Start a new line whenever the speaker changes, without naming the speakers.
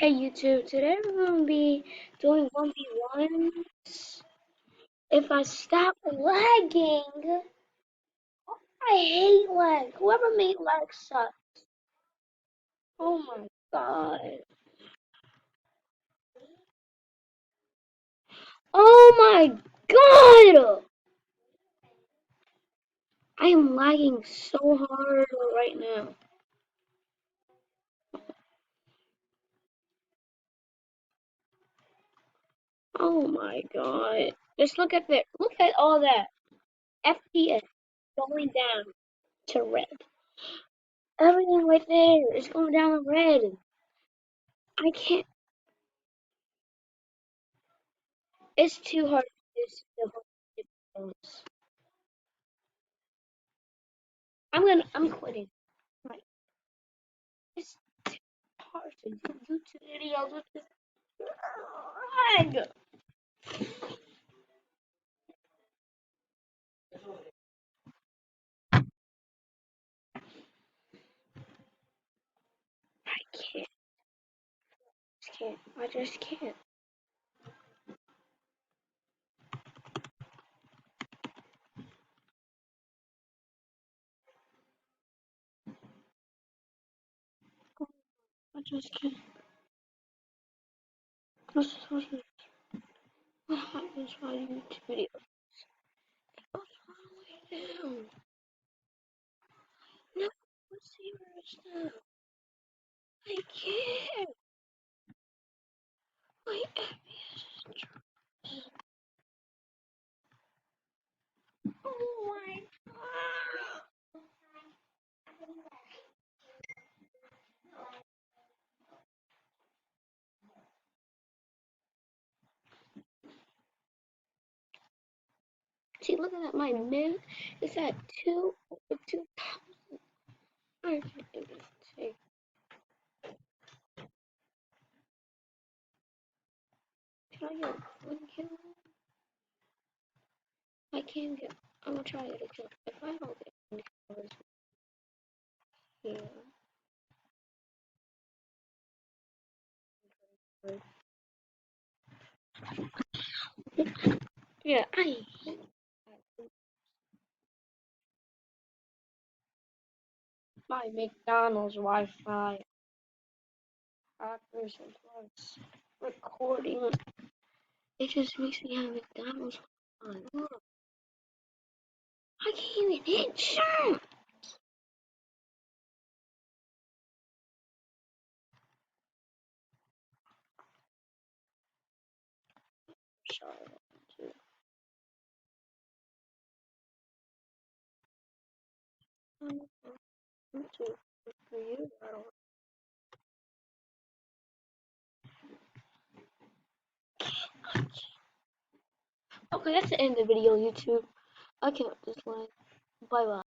Hey YouTube, today we're going to be doing 1v1s. If I stop lagging, I hate lag. Whoever made lag sucks. Oh my god. Oh my god! I am lagging so hard right now. Oh my god. Just look at that. Look at all that. FPS going down to red. Everything right there is going down to red. I can't. It's too hard to do this. I'm quitting. Like, it's too hard to do YouTube videos with this lag. I can't. Just can't. I just can't. I just can't. This is what happens when I do YouTube videos. What's wrong with them? No, let's see where it's now. I can't. My FPS is dropped. Oh my god. See, looking at my min, it's at 2,000. I can't even take. Can I get one kill? I can get. I'm gonna try it again. If I don't get one kill here. Yeah, I hate that. My McDonald's Wi-Fi. Hackers and plus recording. It just makes me have McDonald's on. Look, I can't even hit jump. Sorry. I'm too good for you. I don't. Okay, that's the end of the video, YouTube. I can't just like. Bye bye.